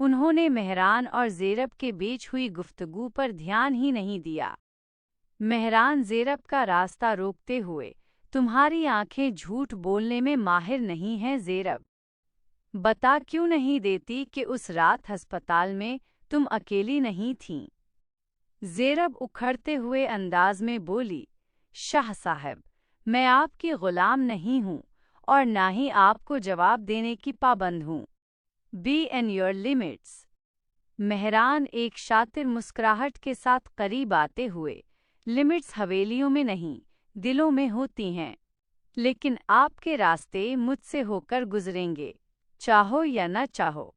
انہوں نے مہران اور زیرب کے بیچ ہوئی گفتگو پر دھیان ہی نہیں دیا۔ مہران زیرب کا راستہ روکتے ہوئے، تمہاری آنکھیں جھوٹ بولنے میں ماہر نہیں ہیں زیرب۔ بتا کیوں نہیں دیتی کہ اس رات ہسپتال میں تم اکیلی نہیں تھیں؟ زیرب اکھڑتے ہوئے انداز میں بولی، شاہ صاحب، میں آپ کی غلام نہیں ہوں اور نہ ہی آپ کو جواب دینے کی پابند ہوں۔ Be in your limits. Mehran ایک شاطر مسکراہٹ کے ساتھ قریب آتے ہوئے، لمٹس حویلیوں میں نہیں، دلوں میں ہوتی ہیں، لیکن آپ کے راستے مجھ سے ہو کر گزریں گے، چاہو یا نہ چاہو،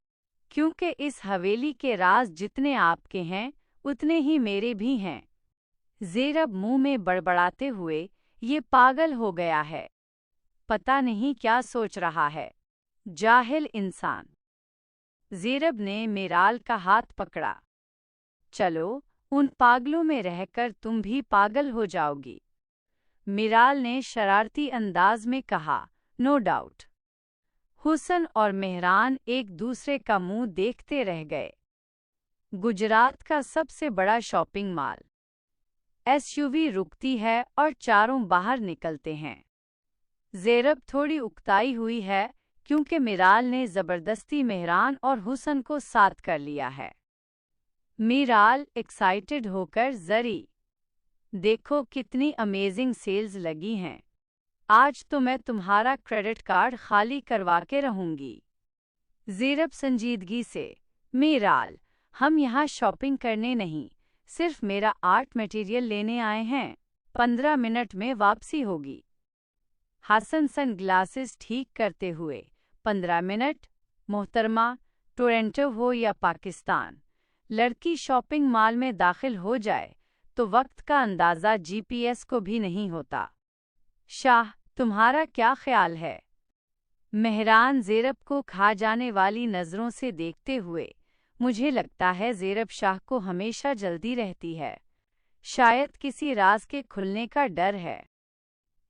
کیونکہ اس حویلی کے راز جتنے آپ کے ہیں اتنے ہی میرے بھی ہیں۔ زیرب منہ میں بڑبڑاتے ہوئے، یہ پاگل ہو گیا ہے، پتہ نہیں کیا سوچ رہا ہے، جاہل انسان۔ زیرب نے میرال کا ہاتھ پکڑا، چلو ان پاگلوں میں رہ کر تم بھی پاگل ہو جاؤ گی، میرال نے شرارتی انداز میں کہا۔ No doubt. حسن اور مہران ایک دوسرے کا منہ دیکھتے رہ گئے۔ گجرات کا سب سے بڑا شاپنگ مال۔ ایس یو وی رکتی ہے اور چاروں باہر نکلتے ہیں۔ زیرب تھوڑی اکتائی ہوئی ہے کیونکہ میرال نے زبردستی مہران اور حسن کو ساتھ کر لیا ہے۔ میرال ایکسائٹڈ ہو کر زری، دیکھو کتنی امیزنگ سیلز لگی ہیں، آج تو میں تمہارا کریڈٹ کارڈ خالی کروا کے رہوں گی۔ زیرب سنجیدگی سے، میرال، ہم یہاں شاپنگ کرنے نہیں، صرف میرا آرٹ میٹیریل لینے آئے ہیں، 15 منٹ میں واپسی ہوگی۔ حسن سن گلاسز ٹھیک کرتے ہوئے، 15 منٹ، محترمہ، ٹورنٹو ہو یا پاکستان، لڑکی شاپنگ مال میں داخل ہو جائے تو وقت کا اندازہ جی پی ایس کو بھی نہیں ہوتا۔ شاہ، تمہارا کیا خیال ہے؟ مہران زیرب کو کھا جانے والی نظروں سے دیکھتے ہوئے، مجھے لگتا ہے زیرب شاہ کو ہمیشہ جلدی رہتی ہے، شاید کسی راز کے کھلنے کا ڈر ہے۔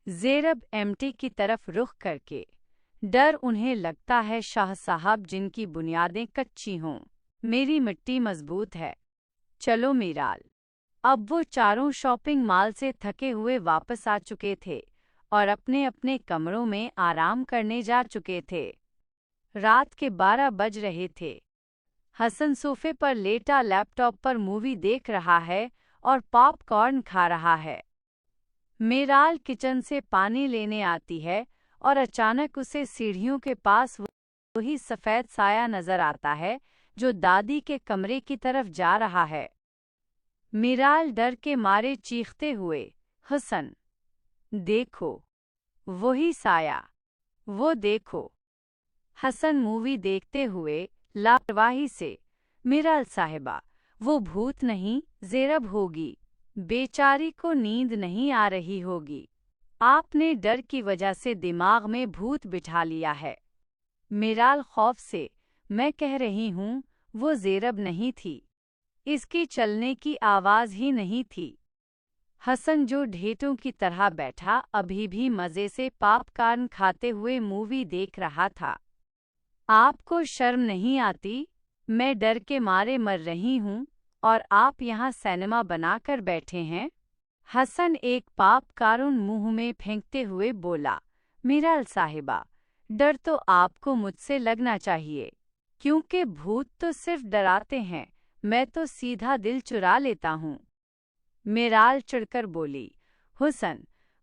زیرب ایم ٹی کی طرف رخ کر کے، ڈر انہیں لگتا ہے شاہ صاحب جن کی بنیادیں کچی ہوں، میری مٹی مضبوط ہے۔ چلو میرال۔ اب وہ چاروں شاپنگ مال سے تھکے ہوئے واپس آ چکے تھے اور اپنے اپنے کمروں میں آرام کرنے جا چکے تھے۔ رات کے 12 بج رہے تھے۔ حسن صوفے پر لیٹا لیپ ٹاپ پر مووی دیکھ رہا ہے اور پاپ کارن کھا رہا ہے۔ میرال کچن سے پانی لینے آتی ہے اور اچانک اسے سیڑھیوں کے پاس وہی سفید سایہ نظر آتا ہے جو دادی کے کمرے کی طرف جا رہا ہے۔ میرال ڈر کے مارے چیختے ہوئے، حسن، دیکھو، وہی سایہ، وہ دیکھو۔ حسن مووی دیکھتے ہوئے لاپرواہی سے، میرال صاحبہ، وہ بھوت نہیں، زیرب ہوگی، بیچاری کو نیند نہیں آ رہی ہوگی، آپ نے ڈر کی وجہ سے دماغ میں بھوت بٹھا لیا ہے۔ میرال خوف سے، میں کہہ رہی ہوں، وہ زیرب نہیں تھی، اس کی چلنے کی آواز ہی نہیں تھی۔ حسن جو ڈھیٹوں کی طرح بیٹھا ابھی بھی مزے سے پاپ کارن کھاتے ہوئے مووی دیکھ رہا تھا۔ آپ کو شرم نہیں آتی؟ میں ڈر کے مارے مر رہی ہوں اور آپ یہاں سینما بنا کر بیٹھے ہیں۔ حسن ایک پاپ کارن منہ میں پھینکتے ہوئے بولا، میرال صاحبہ، ڈر تو آپ کو مجھ سے لگنا چاہیے، کیونکہ بھوت تو صرف ڈراتے ہیں، میں تو سیدھا دل چرا لیتا ہوں۔ میرال چڑھ کر بولی، حسن،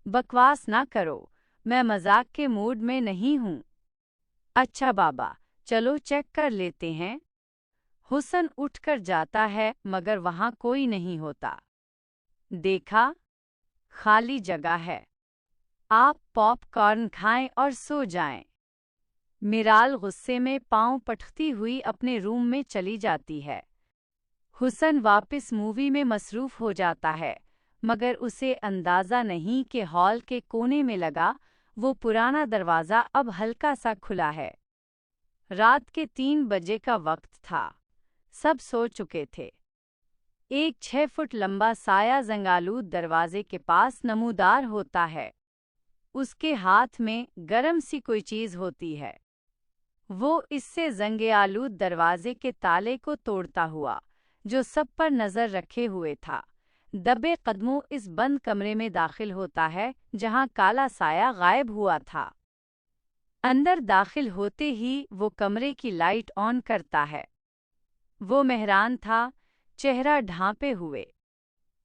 بکواس نہ کرو، میں مذاق کے موڈ میں نہیں ہوں۔ اچھا بابا، چلو چیک کر لیتے ہیں۔ حسن اٹھ کر جاتا ہے مگر وہاں کوئی نہیں ہوتا۔ دیکھا، خالی جگہ ہے، آپ پاپ کارن کھائیں اور سو جائیں۔ میرال غصے میں پاؤں پٹکتی ہوئی اپنے روم میں چلی جاتی ہے۔ حسن واپس مووی میں مصروف ہو جاتا ہے مگر اسے اندازہ نہیں کہ ہال کے کونے میں لگا وہ پرانا دروازہ اب ہلکا سا کھلا ہے۔ رات کے 3 بجے کا وقت تھا، سب سو چکے تھے۔ ایک 6 فٹ لمبا سایہ زنگالود دروازے کے پاس نمودار ہوتا ہے، اس کے ہاتھ میں گرم سی کوئی چیز ہوتی ہے۔ وہ اس سے زنگ آلود دروازے کے تالے کو توڑتا ہوا جو سب پر نظر رکھے ہوئے تھا، دبے قدموں اس بند کمرے میں داخل ہوتا ہے جہاں کالا سایہ غائب ہوا تھا۔ اندر داخل ہوتے ہی وہ کمرے کی لائٹ آن کرتا ہے۔ وہ مہران تھا، چہرہ ڈھانپے ہوئے۔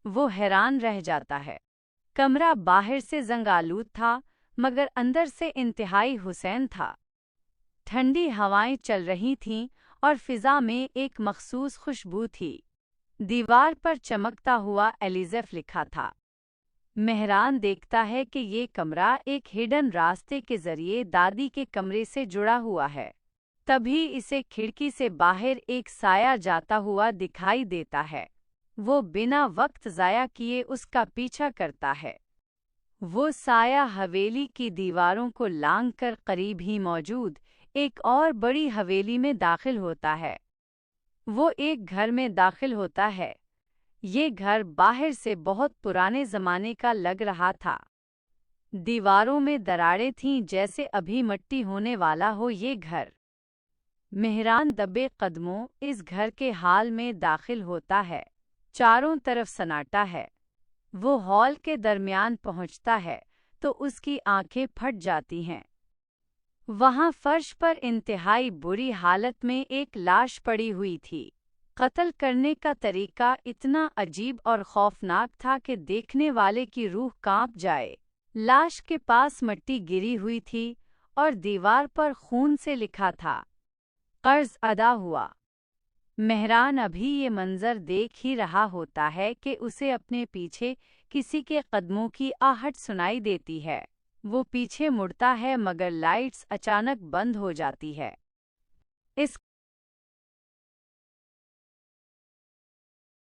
وہ حیران رہ جاتا ہے۔ کمرہ باہر سے زنگ آلود تھا مگر اندر سے انتہائی حسین تھا۔ ٹھنڈی ہوائیں چل رہی تھیں اور فضا میں ایک مخصوص خوشبو تھی۔ دیوار پر چمکتا ہوا ایلیزف لکھا تھا۔ مہران دیکھتا ہے کہ یہ کمرہ ایک ہڈن راستے کے ذریعے دادی کے کمرے سے جڑا ہوا ہے۔ تبھی اسے کھڑکی سے باہر ایک سایہ جاتا ہوا دکھائی دیتا ہے۔ وہ بنا وقت ضائع کیے اس کا پیچھا کرتا ہے۔ وہ سایہ حویلی کی دیواروں کو لانگ کر قریب ہی موجود ایک اور بڑی حویلی میں داخل ہوتا ہے۔ وہ ایک گھر میں داخل ہوتا ہے۔ یہ گھر باہر سے بہت پرانے زمانے کا لگ رہا تھا۔ دیواروں میں دراڑیں تھیں جیسے ابھی مٹی ہونے والا ہو یہ گھر۔ مہران دبے قدموں اس گھر کے حال میں داخل ہوتا ہے۔ چاروں طرف سناٹا ہے۔ وہ ہال کے درمیان پہنچتا ہے تو اس کی آنکھیں پھٹ جاتی ہیں۔ وہاں فرش پر انتہائی بری حالت میں ایک لاش پڑی ہوئی تھی۔ قتل کرنے کا طریقہ اتنا عجیب اور خوفناک تھا کہ دیکھنے والے کی روح کانپ جائے۔ لاش کے پاس مٹی گری ہوئی تھی اور دیوار پر خون سے لکھا تھا، قرض ادا ہوا۔ مہران ابھی یہ منظر دیکھ ہی رہا ہوتا ہے کہ اسے اپنے پیچھے کسی کے قدموں کی آہٹ سنائی دیتی ہے۔ وہ پیچھے مڑتا ہے مگر لائٹس اچانک بند ہو جاتی ہے۔ اس